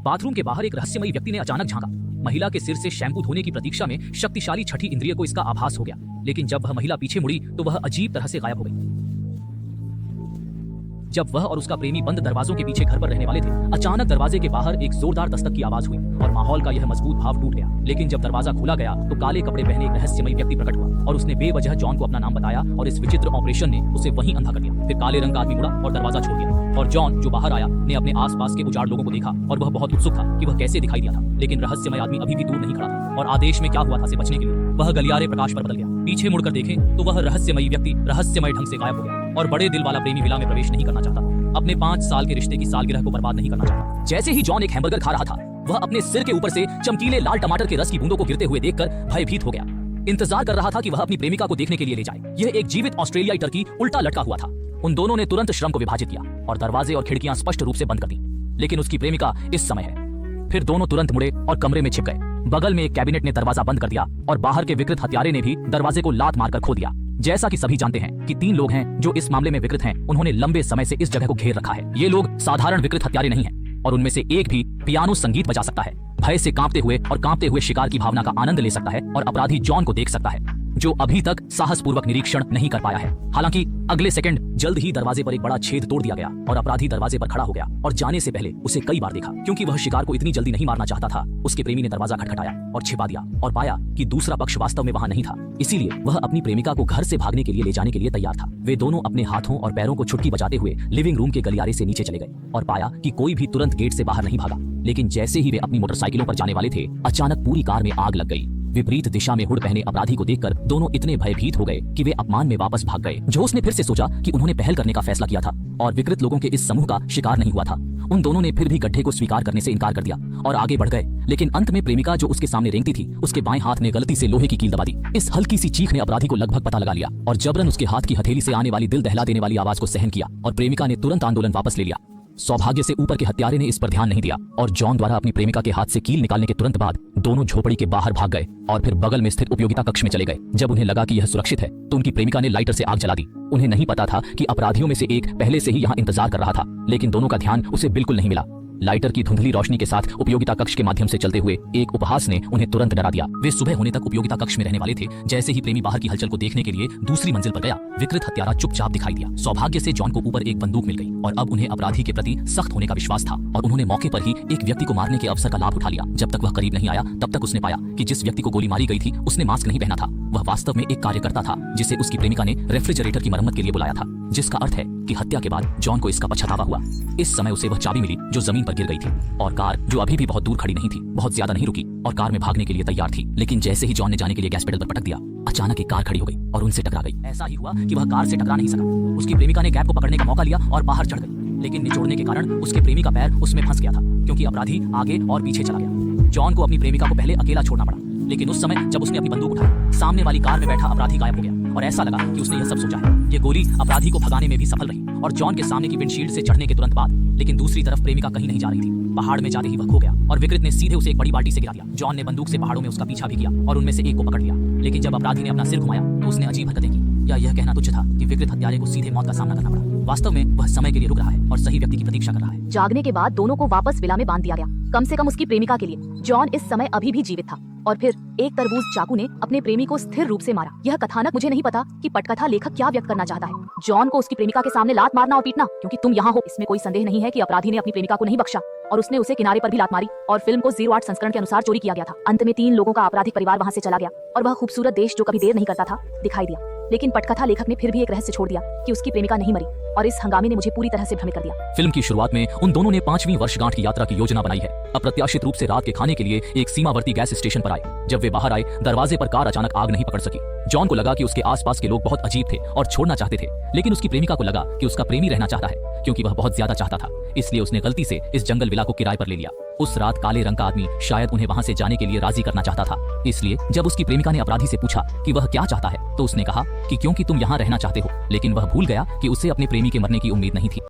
Bathroom के बाहर एक रहस्यमयी व्यक्ति ने अचानक झांका। महिला के सिर से शैम्पू धोने की प्रतीक्षा में शक्तिशाली छठी इंद्रिय को इसका आभास हो गया, लेकिन जब वह महिला पीछे मुड़ी तो वह अजीब तरह से गायब हो गई। जब वह और उसका प्रेमी बंद दरवाजों के पीछे घर पर रहने वाले थे, अचानक दरवाजे के बाहर एक जोरदार दस्तक की आवाज हुई और माहौल का यह मजबूत भाव टूट गया। लेकिन जब दरवाजा खोला गया तो काले कपड़े पहने एक रहस्यमयी व्यक्ति प्रकट हुआ और उसने बेवजह जॉन को अपना नाम बताया और इस विचित्र ऑपरेशन ने उसे वहीं अंधा कर दिया। फिर काले रंग का आदमी मुड़ा और दरवाजा छोड़ दिया और जॉन जो बाहर आया ने अपने आसपास के उजाड़ लोगों को देखा और वह बहुत उत्सुक था कि वह कैसे दिखाई दिया था। लेकिन रहस्यमय आदमी अभी भी दूर नहीं खड़ा था और आदेश में क्या हुआ था से बचने के लिए वह गलियारे प्रकाश पर बदल गया। पीछे मुड़कर देखें तो वह रहस्यमयी व्यक्ति रहस्यमय ढंग से गायब हो गया और बड़े दिल वाला प्रेमी विला में प्रवेश नहीं करना चाहता, अपने 5 साल के रिश्ते की सालगिरह को बर्बाद नहीं करना चाहता। जैसे ही जॉन एक हैमबर्गर खा रहा था, वह अपने सिर के ऊपर से चमकीले लाल टमाटर के रस की बूंदों को गिरते हुए देखकर भयभीत हो गया। इंतजार कर रहा था कि वह अपनी प्रेमिका को देखने के लिए ले जाए। यह एक जीवित ऑस्ट्रेलियाई टर्की उल्टा लटका हुआ था। उन दोनों ने तुरंत श्रम को विभाजित किया और दरवाजे और खिड़कियां स्पष्ट रूप से बंद कर दी। लेकिन उसकी प्रेमिका इस समय है। फिर दोनों तुरंत मुड़े और कमरे में छिप गए। बगल में एक कैबिनेट ने दरवाजा बंद कर दिया और बाहर के विकृत हत्यारे ने भी दरवाजे को लात मारकर खोल दिया। जैसा कि सभी जानते हैं कि 3 लोग हैं जो इस मामले में विकृत हैं। उन्होंने लंबे समय से इस जगह को घेर रखा है। ये लोग साधारण विकृत हत्यारे नहीं हैं और उनमें से एक भी पियानो संगीत बजा सकता है, भय से कांपते हुए शिकार की भावना का आनंद ले सकता है और अपराधी जॉन को देख सकता है, जो अभी तक साहसपूर्वक निरीक्षण नहीं कर पाया है। हालांकि अगले सेकंड जल्द ही दरवाजे पर एक बड़ा छेद तोड़ दिया गया और अपराधी दरवाजे पर खड़ा हो गया और जाने से पहले उसे कई बार देखा। क्योंकि वह शिकार को इतनी जल्दी नहीं मारना चाहता था, उसके प्रेमी ने दरवाजा खटखटाया और छिपा दिया और पाया कि दूसरा पक्ष वास्तव में वहां नहीं था। इसीलिए वह अपनी प्रेमिका को घर से भागने के लिए ले जाने के लिए तैयार था। वे दोनों अपने हाथों और पैरों को छुटकी बजाते हुए लिविंग रूम के गलियारे से नीचे चले गए और पाया कि कोई भी तुरंत गेट से बाहर नहीं भागा। लेकिन जैसे ही वे अपनी मोटरसाइकिलों पर जाने वाले थे, अचानक पूरी कार में आग लग गई। विपरीत दिशा में हुड पहने अपराधी को देखकर दोनों इतने भयभीत हो गए कि वे अपमान में वापस भाग गए। जोस ने फिर से सोचा कि उन्होंने पहल करने का फैसला किया था और विकृत लोगों के इस समूह का शिकार नहीं हुआ था। उन दोनों ने फिर भी गड्ढे को स्वीकार करने से इनकार कर दिया और आगे बढ़ गए। लेकिन अंत में प्रेमिका जो उसके सामने रेंगती थी, उसके बाएं हाथ ने गलती से लोहे की कील दबा दी। इस हल्की सी चीख ने अपराधी को लगभग पता लगा लिया और जबरन उसके हाथ की हथेली से आने वाली दिल दहला देने वाली आवाज को सहन किया और प्रेमिका ने तुरंत आंदोलन वापस ले लिया। सौभाग्य से ऊपर के हत्यारे ने इस पर ध्यान नहीं दिया और जॉन द्वारा अपनी प्रेमिका के हाथ से कील निकालने के तुरंत बाद दोनों झोपड़ी के बाहर भाग गए और फिर बगल में स्थित उपयोगिता कक्ष में चले गए। जब उन्हें लगा कि यह सुरक्षित है तो उनकी प्रेमिका ने लाइटर से आग जला दी। उन्हें नहीं पता था कि अपराधियों में से एक पहले से ही यहाँ इंतजार कर रहा था, लेकिन दोनों का ध्यान उसे बिल्कुल नहीं मिला। लाइटर की धुंधली रोशनी के साथ उपयोगिता कक्ष के माध्यम से चलते हुए एक उपहास ने उन्हें तुरंत डरा दिया। वे सुबह होने तक उपयोगिता कक्ष में रहने वाले थे। जैसे ही प्रेमी बाहर की हलचल को देखने के लिए दूसरी मंजिल पर गया, विकृत हत्यारा चुपचाप दिखाई दिया। सौभाग्य से जॉन को ऊपर एक बंदूक मिल गई और अब उन्हें अपराधी के प्रति सख्त होने का विश्वास था और उन्होंने मौके पर ही एक व्यक्ति को मारने के अवसर का लाभ उठा लिया। जब तक वह करीब नहीं आया तब तक उसने पाया कि जिस व्यक्ति को गोली मारी गई थी उसने मास्क नहीं पहना था। वह वास्तव में एक कार्यकर्ता था जिसे उसकी प्रेमिका ने रेफ्रिजरेटर की मरम्मत के लिए बुलाया था, जिसका अर्थ है कि हत्या के बाद जॉन को इसका पछतावा हुआ। इस समय उसे वह चाबी मिली जो जमीन पर गिर गई थी और कार जो अभी भी बहुत दूर खड़ी नहीं थी, बहुत ज्यादा नहीं रुकी और कार में भागने के लिए तैयार थी। लेकिन जैसे ही जॉन ने जाने के लिए गैस पेडल पर पटक दिया, अचानक एक कार खड़ी हो गई और उनसे टकरा गई। ऐसा ही हुआ कि वह कार से टकरा नहीं सका। उसकी प्रेमिका ने कैब को पकड़ने का मौका लिया और बाहर चढ़ गई, लेकिन निचोड़ने के कारण उसके प्रेमी का पैर उसमें फंस गया था क्योंकि अपराधी आगे और पीछे चला गया। जॉन को अपनी प्रेमिका को पहले अकेला छोड़ना पड़ा, लेकिन उस समय जब उसने अपनी बंदूक उठाई, सामने वाली कार में बैठा अपराधी गायब हो गया और ऐसा लगा कि उसने यह सब सोचा है। ये गोली अपराधी को भगाने में भी सफल रही और जॉन के सामने की विंडशील्ड से चढ़ने के तुरंत बाद, लेकिन दूसरी तरफ प्रेमिका कहीं नहीं जा रही थी। पहाड़ में जाते ही वह खो गया और विकृत ने सीधे उसे एक बड़ी बाल्टी से गिरा दिया। जॉन ने बंदूक से पहाड़ों में उसका पीछा भी किया और उनमें से एक को पकड़ लिया, लेकिन जब अपराधी ने अपना सिर घुमाया तो उसने अजीब हरकतें की। या यह कहना तुच्छ था कि विकृत हत्यारे को सीधे मौत का सामना करना पड़ा। वास्तव में वह समय के लिए रुक रहा है और सही व्यक्ति की प्रतीक्षा कर रहा है। जागने के बाद दोनों को वापस विला में बांध दिया गया, कम से कम उसकी प्रेमिका के लिए। जॉन इस समय अभी भी जीवित था और फिर एक तरबूज चाकू ने अपने प्रेमी को स्थिर रूप से मारा। यह कथानक मुझे नहीं पता कि पटकथा लेखक क्या व्यक्त करना चाहता है। जॉन को उसकी प्रेमिका के सामने लात मारना और पीटना क्योंकि तुम यहाँ हो, इसमें कोई संदेह नहीं है कि अपराधी ने अपनी प्रेमिका को नहीं बख्शा और उसने उसे किनारे पर भी लात मारी और फिल्म को 0-8 संस्करण के अनुसार चोरी किया गया था। अंत में 3 लोगों का आपराधिक परिवार वहाँ से चला गया और वह खूबसूरत देश जो कभी देर नहीं करता था दिखाई दिया। लेकिन पटकथा लेखक ने फिर भी एक रहस्य छोड़ दिया कि उसकी प्रेमिका नहीं मरी और इस हंगामे ने मुझे पूरी तरह से भ्रमित कर दिया। फिल्म की शुरुआत में उन दोनों ने 5वीं वर्षगांठ की यात्रा की योजना बनाई है। अप्रत्याशित रूप से रात के खाने के लिए एक सीमावर्ती गैस स्टेशन पर आए। जब वे बाहर आए, दरवाजे पर कार अचानक आग नहीं पकड़ सकी। जॉन को लगा कि उसके आसपास के लोग बहुत अजीब थे और छोड़ना चाहते थे, लेकिन उसकी प्रेमिका को लगा कि उसका प्रेमी रहना चाहता है क्योंकि वह बहुत ज्यादा चाहता था। इसलिए उसने गलती से इस जंगल विला को किराए पर ले लिया। उस रात काले रंग का आदमी शायद उन्हें वहां से जाने के लिए राजी करना चाहता था। इसलिए जब उसकी प्रेमिका ने अपराधी से पूछा कि वह क्या चाहता है तो उसने कहा कि क्योंकि तुम यहाँ रहना चाहते हो, लेकिन वह भूल गया कि उसे अपने प्रेमी के मरने की उम्मीद नहीं थी।